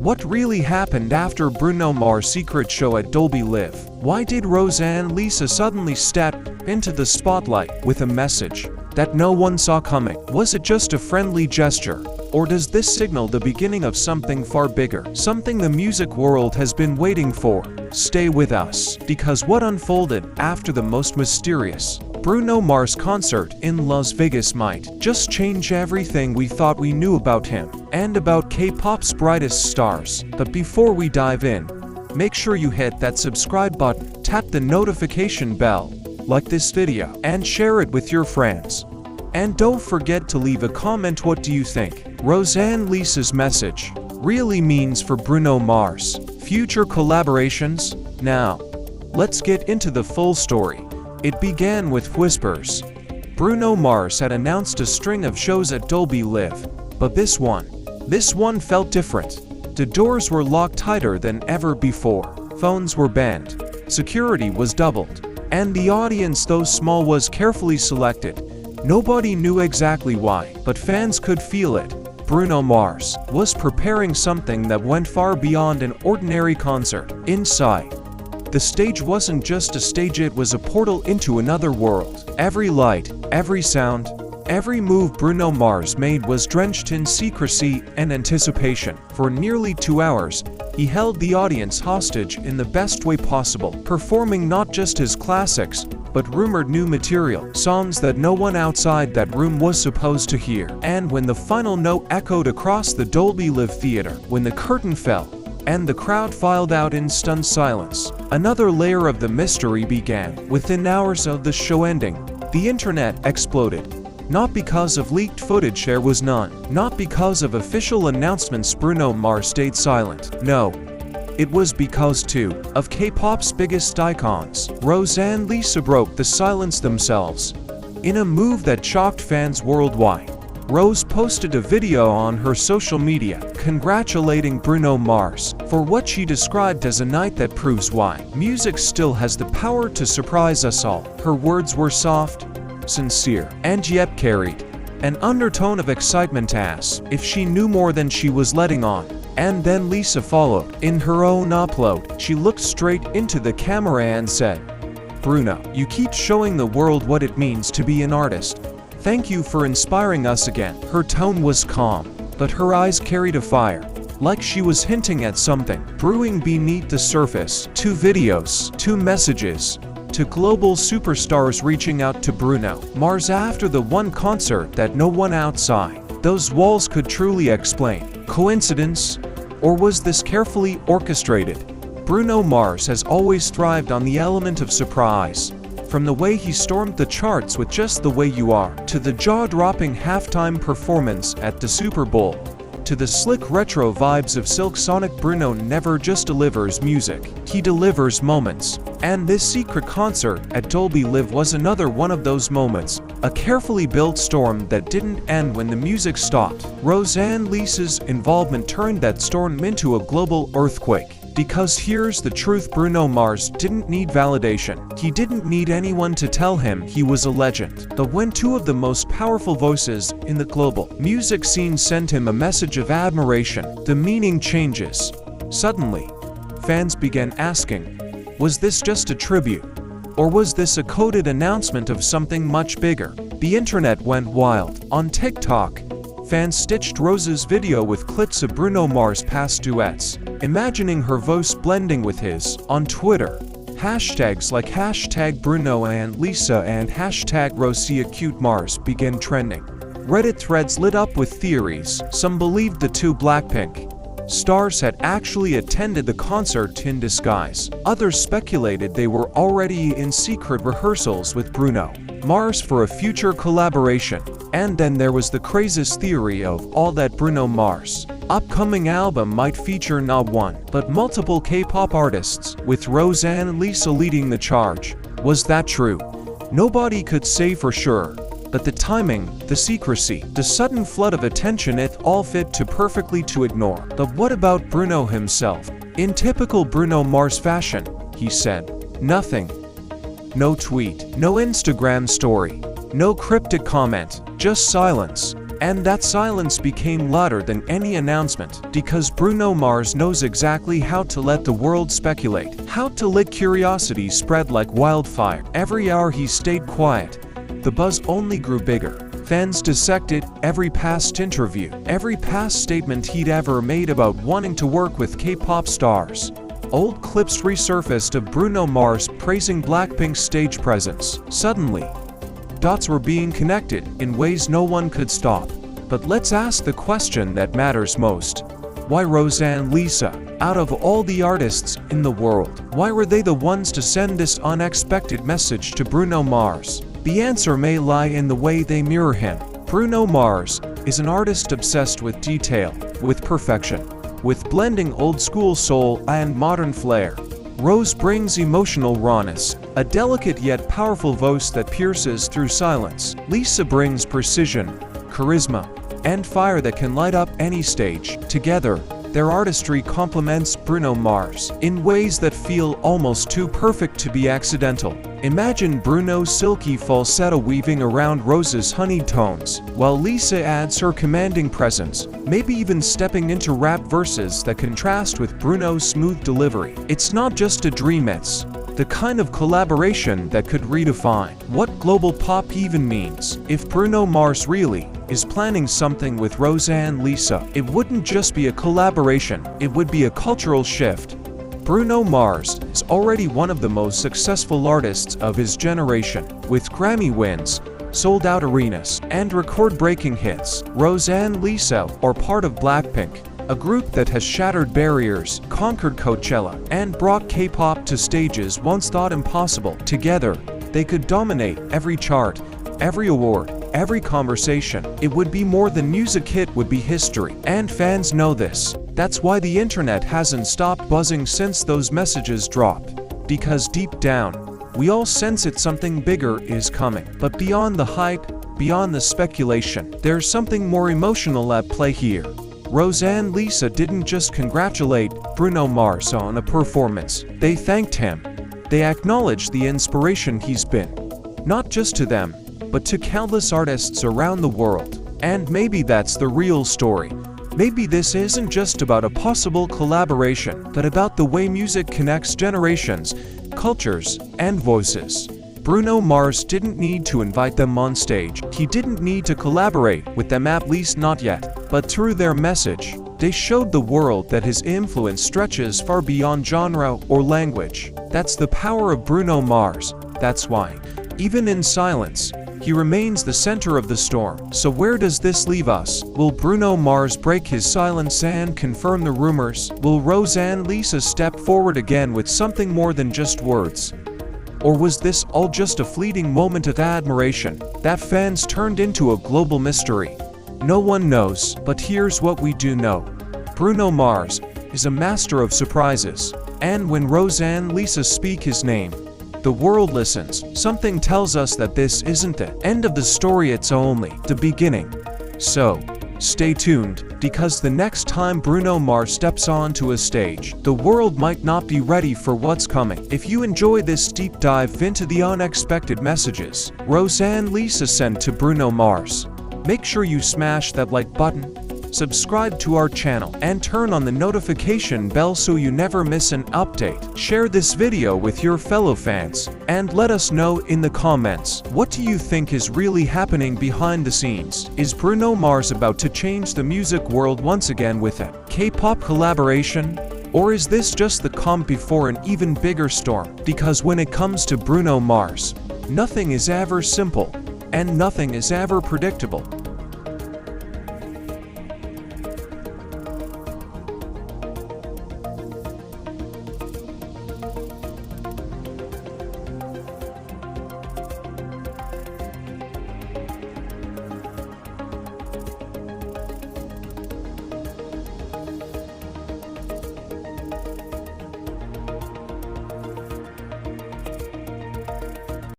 What really happened after Bruno Mars' secret show at Dolby Live? Why did Rosé and Lisa suddenly step into the spotlight with a message that no one saw coming? Was it just a friendly gesture? Or does this signal the beginning of something far bigger? Something the music world has been waiting for? Stay with us, because what unfolded after the most mysterious Bruno Mars concert in Las Vegas might just change everything we thought we knew about him and about K-pop's brightest stars. But before we dive in, make sure you hit that subscribe button, tap the notification bell, like this video, and share it with your friends. And don't forget to leave a comment. What do you think Rosé and Lisa's message really means for Bruno Mars' future collaborations? Now, let's get into the full story. It began with whispers. Bruno Mars had announced a string of shows at Dolby Live, but this one felt different. The doors were locked tighter than ever before, phones were banned, security was doubled, and the audience, though small, was carefully selected. Nobody knew exactly why, but fans could feel it. Bruno Mars was preparing something that went far beyond an ordinary concert. Inside, the stage wasn't just a stage, it was a portal into another world. Every light, every sound, every move Bruno Mars made was drenched in secrecy and anticipation. For nearly 2 hours, he held the audience hostage in the best way possible, performing not just his classics, but rumored new material, songs that no one outside that room was supposed to hear. And when the final note echoed across the Dolby Live theater, when the curtain fell, and the crowd filed out in stunned silence, another layer of the mystery began. Within hours of the show ending, the internet exploded. Not because of leaked footage, there was none. Not because of official announcements Bruno Mars stayed silent. No. It was because two of K-pop's biggest icons, Rosé and Lisa, broke the silence themselves. In a move that shocked fans worldwide, Rose posted a video on her social media congratulating Bruno Mars for what she described as a night that proves why music still has the power to surprise us all. Her words were soft, sincere, and yet carried an undertone of excitement, as if she knew more than she was letting on. And then Lisa followed. In her own upload, she looked straight into the camera and said, "Bruno, you keep showing the world what it means to be an artist. Thank you for inspiring us again." Her tone was calm, but her eyes carried a fire, like she was hinting at something brewing beneath the surface. 2 videos, 2 messages, to global superstars reaching out to Bruno Mars after the one concert that no one outside those walls could truly explain. Coincidence? Or was this carefully orchestrated? Bruno Mars has always thrived on the element of surprise. From the way he stormed the charts with Just the Way You Are, to the jaw-dropping halftime performance at the Super Bowl, to the slick retro vibes of Silk Sonic, Bruno never just delivers music, he delivers moments. And this secret concert at Dolby Live was another one of those moments, a carefully built storm that didn't end when the music stopped. Rosé and Lisa's involvement turned that storm into a global earthquake. Because here's the truth, Bruno Mars didn't need validation. He didn't need anyone to tell him he was a legend. But when 2 of the most powerful voices in the global music scene sent him a message of admiration, the meaning changes. Suddenly, fans began asking, was this just a tribute? Or was this a coded announcement of something much bigger? The internet went wild. On TikTok, fans stitched Rose's video with clips of Bruno Mars' past duets, imagining her voice blending with his. On Twitter, hashtags like #Bruno and Lisa and #RoséAcuteMars began trending. Reddit threads lit up with theories. Some believed the 2 BLACKPINK stars had actually attended the concert in disguise. Others speculated they were already in secret rehearsals with Bruno Mars for a future collaboration. And then there was the craziest theory of all that Bruno Mars' upcoming album might feature not one, but multiple K-pop artists, with Rosé and Lisa leading the charge. Was that true? Nobody could say for sure. But the timing, the secrecy, the sudden flood of attention, it all fit too perfectly to ignore. But what about Bruno himself? In typical Bruno Mars fashion, he said nothing. No tweet, no Instagram story, no cryptic comment, just silence. And that silence became louder than any announcement, because Bruno Mars knows exactly how to let the world speculate, how to let curiosity spread like wildfire. Every hour he stayed quiet, the buzz only grew bigger. Fans dissected every past interview, every past statement he'd ever made about wanting to work with K-pop stars. Old clips resurfaced of Bruno Mars praising BLACKPINK's stage presence. Suddenly, dots were being connected in ways no one could stop. But let's ask the question that matters most. Why Rosé and Lisa? Out of all the artists in the world, why were they the ones to send this unexpected message to Bruno Mars? The answer may lie in the way they mirror him. Bruno Mars is an artist obsessed with detail, with perfection, with blending old-school soul and modern flair. Rose brings emotional rawness, a delicate yet powerful voice that pierces through silence. Lisa brings precision, charisma, and fire that can light up any stage. Together, their artistry complements Bruno Mars in ways that feel almost too perfect to be accidental. Imagine Bruno's silky falsetto weaving around Rose's honeyed tones, while Lisa adds her commanding presence, maybe even stepping into rap verses that contrast with Bruno's smooth delivery. It's not just a dream, it's the kind of collaboration that could redefine what global pop even means. If Bruno Mars really is planning something with Rosé and Lisa, it wouldn't just be a collaboration, it would be a cultural shift. Bruno Mars is already one of the most successful artists of his generation, with Grammy wins, sold-out arenas, and record-breaking hits. Rosé and Lisa are part of BLACKPINK, a group that has shattered barriers, conquered Coachella, and brought K-pop to stages once thought impossible. Together, they could dominate every chart, every award, every conversation. It would be more than music, it would be history. And fans know this. That's why the internet hasn't stopped buzzing since those messages dropped. Because deep down, we all sense it, something bigger is coming. But beyond the hype, beyond the speculation, there's something more emotional at play here. Rosé and Lisa didn't just congratulate Bruno Mars on a performance. They thanked him. They acknowledged the inspiration he's been, not just to them, but to countless artists around the world. And maybe that's the real story. Maybe this isn't just about a possible collaboration, but about the way music connects generations, cultures, and voices. Bruno Mars didn't need to invite them on stage. He didn't need to collaborate with them, at least not yet. But through their message, they showed the world that his influence stretches far beyond genre or language. That's the power of Bruno Mars. That's why, even in silence, he remains the center of the storm. So where does this leave us? Will Bruno Mars break his silence and confirm the rumors? Will Rosé and Lisa step forward again with something more than just words? Or was this all just a fleeting moment of admiration that fans turned into a global mystery? No one knows, but here's what we do know. Bruno Mars is a master of surprises, and when Rosé and Lisa speak his name, the world listens. Something tells us that this isn't the end of the story, it's only the beginning. So, stay tuned, because the next time Bruno Mars steps onto a stage, the world might not be ready for what's coming. If you enjoy this deep dive into the unexpected messages Rosé and Lisa sent to Bruno Mars, make sure you smash that like button, subscribe to our channel, and turn on the notification bell so you never miss an update. Share this video with your fellow fans, and let us know in the comments, what do you think is really happening behind the scenes? Is Bruno Mars about to change the music world once again with a K-pop collaboration? Or is this just the calm before an even bigger storm? Because when it comes to Bruno Mars, nothing is ever simple, and nothing is ever predictable.